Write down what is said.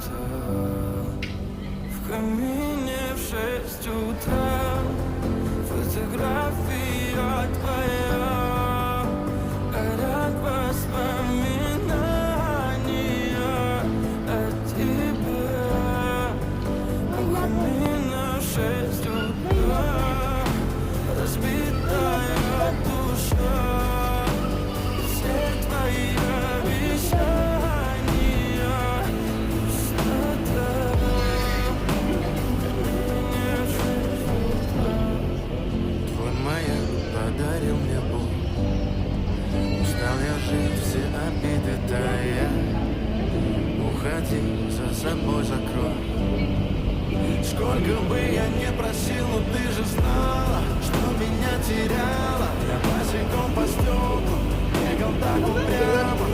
В камине в 6 утра фотография твоя, горят воспоминания о тебе. У камина в 6 утра разбитая душа, все твои обещания. Подарил мне Бог. Устал я жить, все обиды тая. Уходи, за собой закрой. Сколько бы я не просил, но ты же знала, что меня теряла. Я босиком по стеклам бегал так упрямо.